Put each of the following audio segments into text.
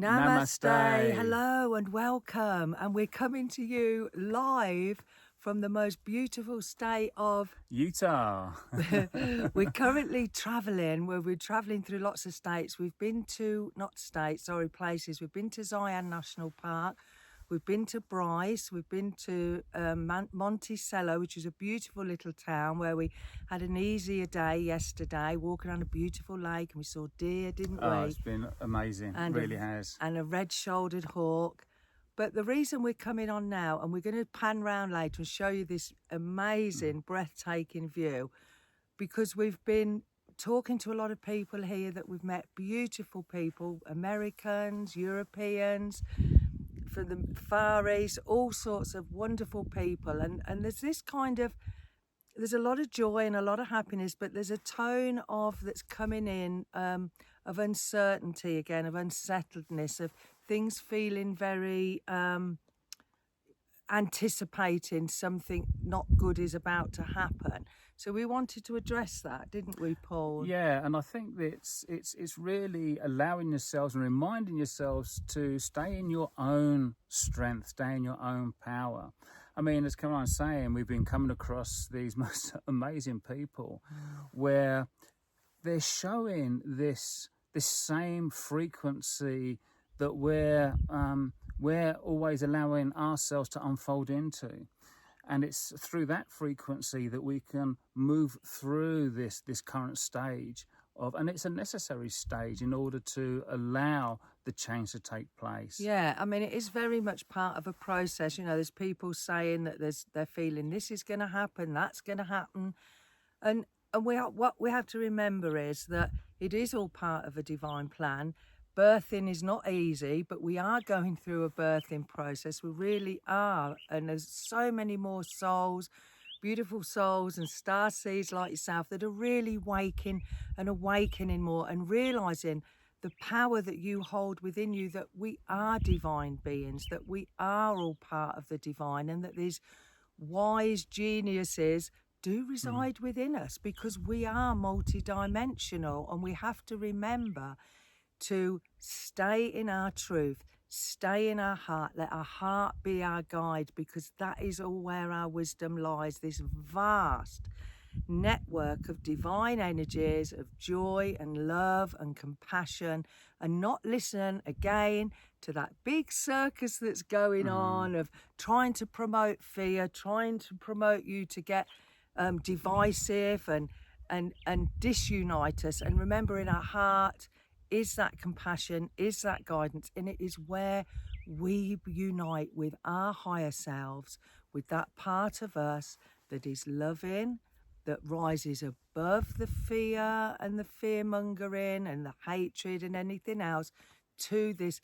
Namaste. Hello and welcome. And we're coming to you live from the most beautiful state of Utah. We're currently traveling. We're traveling through lots of states. We've been to, not states, sorry, places. We've been to Zion National Park. We've been to Bryce. We've been to Monticello, which is a beautiful little town where we had an easier day yesterday, walking on a beautiful lake, and we saw deer, didn't we? Oh, it's been amazing. And it really has. And a red-shouldered hawk. But the reason we're coming on now, and we're going to pan round later and show you this amazing, breathtaking view, because we've been talking to a lot of people here that we've met, beautiful people, Americans, Europeans, from the Far East, all sorts of wonderful people. And there's this kind of, there's a lot of joy and a lot of happiness, but there's a tone of that's coming in of uncertainty again, of unsettledness, of things feeling very anticipating something not good is about to happen. So we wanted to address that, didn't we, Paul? Yeah, and I think that it's really allowing yourselves and reminding yourselves to stay in your own strength, stay in your own power. I mean, as Caroline's saying, we've been coming across these most amazing people where they're showing this same frequency that we're always allowing ourselves to unfold into. And it's through that frequency that we can move through this current stage of, and it's a necessary stage in order to allow the change to take place. Yeah, I mean, it is very much part of a process. You know, there's people saying that they're feeling this is going to happen, that's going to happen. And what we have to remember is that it is all part of a divine plan. Birthing is not easy, but we are going through a birthing process. We really are. And there's so many more souls, beautiful souls and star seeds like yourself that are really waking and awakening more and realising the power that you hold within you, that we are divine beings, that we are all part of the divine, and that these wise geniuses do reside within us, because we are multidimensional, and we have to remember to stay in our truth, stay in our heart, let our heart be our guide, because that is all where our wisdom lies, this vast network of divine energies, of joy and love and compassion, and not listen again to that big circus that's going on of trying to promote fear, trying to promote you to get divisive and disunite us. And remember, in our heart is that compassion, is that guidance, and it is where we unite with our higher selves, with that part of us that is loving, that rises above the fear and the fear-mongering and the hatred and anything else, to this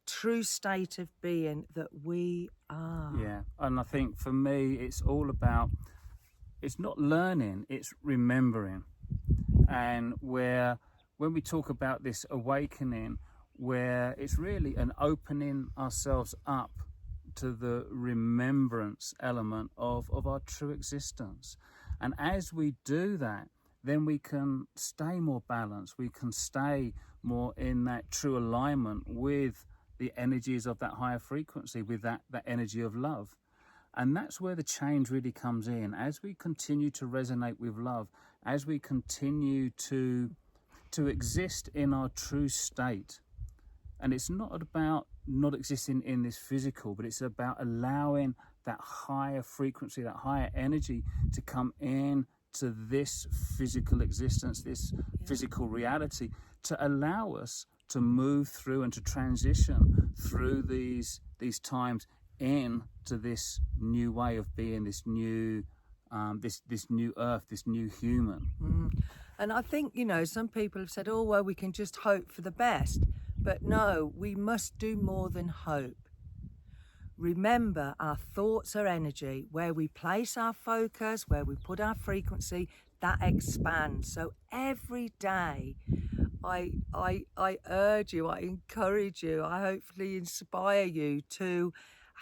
true state of being that we are. Yeah, and I think for me, it's all about, it's not learning, it's remembering. And when we talk about this awakening, where it's really an opening ourselves up to the remembrance element of our true existence. And as we do that, then we can stay more balanced. We can stay more in that true alignment with the energies of that higher frequency, with that energy of love. And that's where the change really comes in. As we continue to resonate with love, as we continue to exist in our true state. And it's not about not existing in this physical, but it's about allowing that higher frequency, that higher energy to come in to this physical existence, this physical reality, to allow us to move through and to transition through these times into this new way of being, this new this new earth, this new human. And I think, you know, some people have said, oh, well, we can just hope for the best. But no, we must do more than hope. Remember, our thoughts are energy. Where we place our focus, where we put our frequency, that expands. So every day, I urge you, I encourage you, I hopefully inspire you to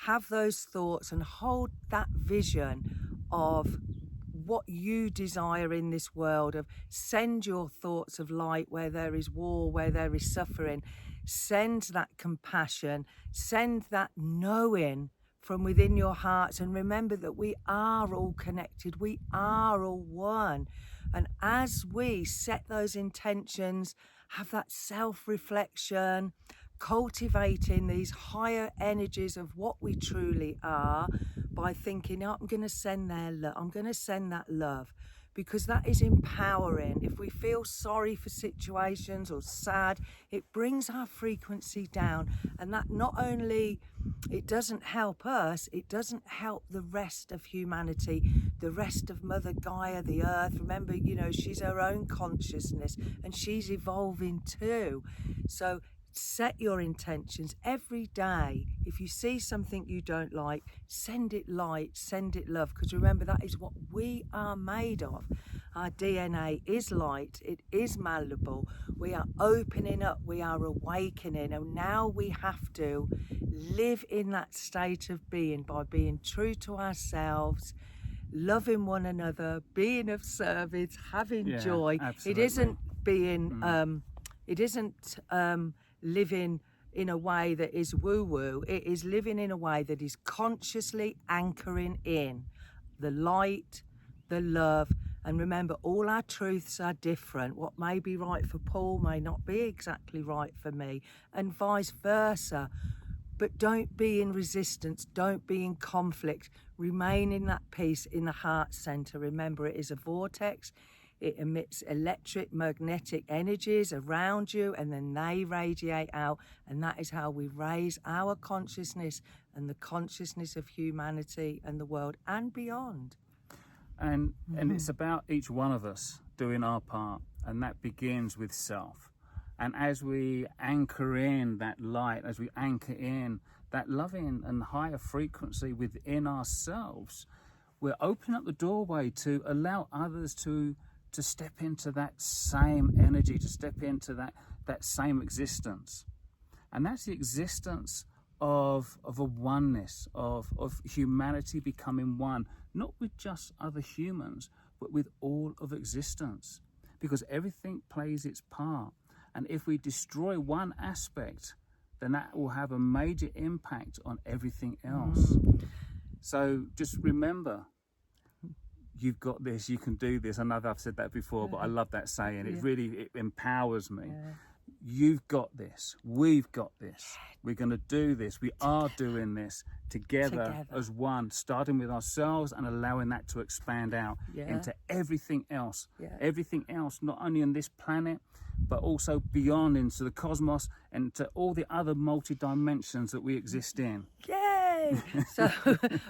have those thoughts and hold that vision of what you desire in this world, of send your thoughts of light where there is war, where there is suffering. send that compassion, send that knowing from within your hearts, and remember that we are all connected, we are all one. And as we set those intentions, have that self-reflection, cultivating these higher energies of what we truly are by thinking, oh, I'm going to send I'm going to send that love, because that is empowering. If we feel sorry for situations or sad, it brings our frequency down, and that not only it doesn't help us, it doesn't help the rest of humanity, the rest of Mother Gaia, the earth. Remember, you know, she's her own consciousness and she's evolving too. So set your intentions every day. If you see something you don't like, send it light, send it love, because remember, that is what we are made of. Our DNA is light, it is malleable. We are opening up, we are awakening, and now we have to live in that state of being by being true to ourselves, loving one another, being of service, having joy. Absolutely. It isn't being living in a way that is woo-woo. It is living in a way that is consciously anchoring in the light, the love. And remember, all our truths are different. What may be right for Paul may not be exactly right for me, and vice versa. But don't be in resistance, don't be in conflict. Remain in that peace in the heart center. Remember, it is a vortex. It emits electric, magnetic energies around you, and then they radiate out. And that is how we raise our consciousness and the consciousness of humanity and the world and beyond. And it's about each one of us doing our part, and that begins with self. And as we anchor in that light, as we anchor in that loving and higher frequency within ourselves, we're opening up the doorway to allow others to step into that same energy, to step into that same existence. And that's the existence of a oneness, of humanity becoming one, not with just other humans, but with all of existence, because everything plays its part. And if we destroy one aspect, then that will have a major impact on everything else. So just remember, you've got this, you can do this. I know I've said that before, but I love that saying. It empowers me. You've got this, we've got this, we're going to do this, we are doing this together as one, starting with ourselves and allowing that to expand out into everything else. Everything else, not only on this planet, but also beyond, into the cosmos and to all the other multi-dimensions that we exist in. Yay! So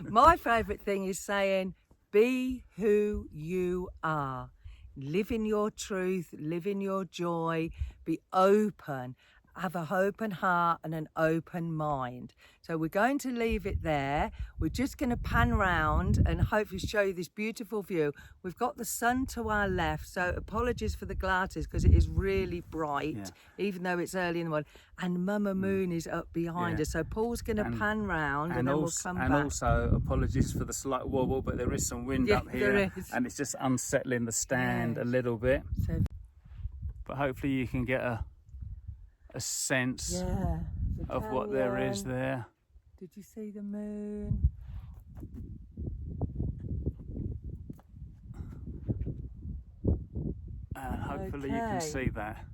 my favourite thing is saying, be who you are. Live in your truth, live in your joy, be open, have an open heart and an open mind. So we're going to leave it there. We're just going to pan round and hopefully show you this beautiful view. We've got the sun to our left, so apologies for the glasses because it is really bright, even though it's early in the morning. And Mama Moon is up behind us. So Paul's going to pan round and then we'll come back. And also apologies for the slight wobble, but there is some wind up here. There is. And it's just unsettling the stand a little bit. So, but hopefully you can get a sense of what there is there. Did you see the moon? And hopefully you can see that.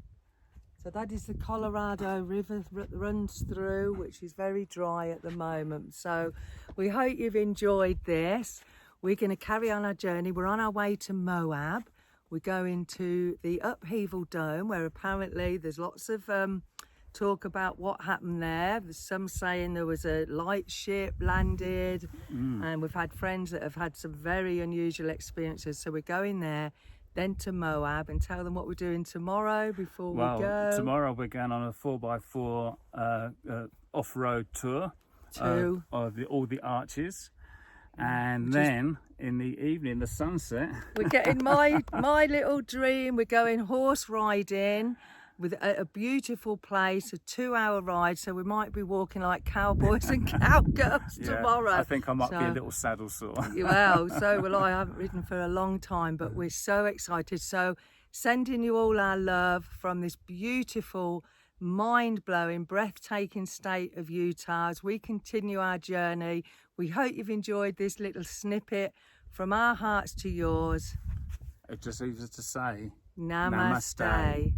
So that is the Colorado River that runs through, which is very dry at the moment. So we hope you've enjoyed this. We're going to carry on our journey. We're on our way to Moab. We're going to the Upheaval Dome, where apparently there's lots of talk about what happened there. There's some saying there was a light ship landed, and we've had friends that have had some very unusual experiences. So we're going there, then to Moab, and tell them what we're doing tomorrow before we go. Tomorrow we're going on a 4x4 off-road tour of all the arches. And then in the evening, the sunset, we're getting my little dream. We're going horse riding with a beautiful place, a 2-hour ride. So we might be walking like cowboys and cowgirls tomorrow. I think I might be a little saddle sore. Well, so will I. I haven't ridden for a long time, but we're so excited. So sending you all our love from this beautiful mind-blowing, breathtaking state of Utah as we continue our journey. We hope you've enjoyed this little snippet from our hearts to yours. It just leaves us to say, Namaste.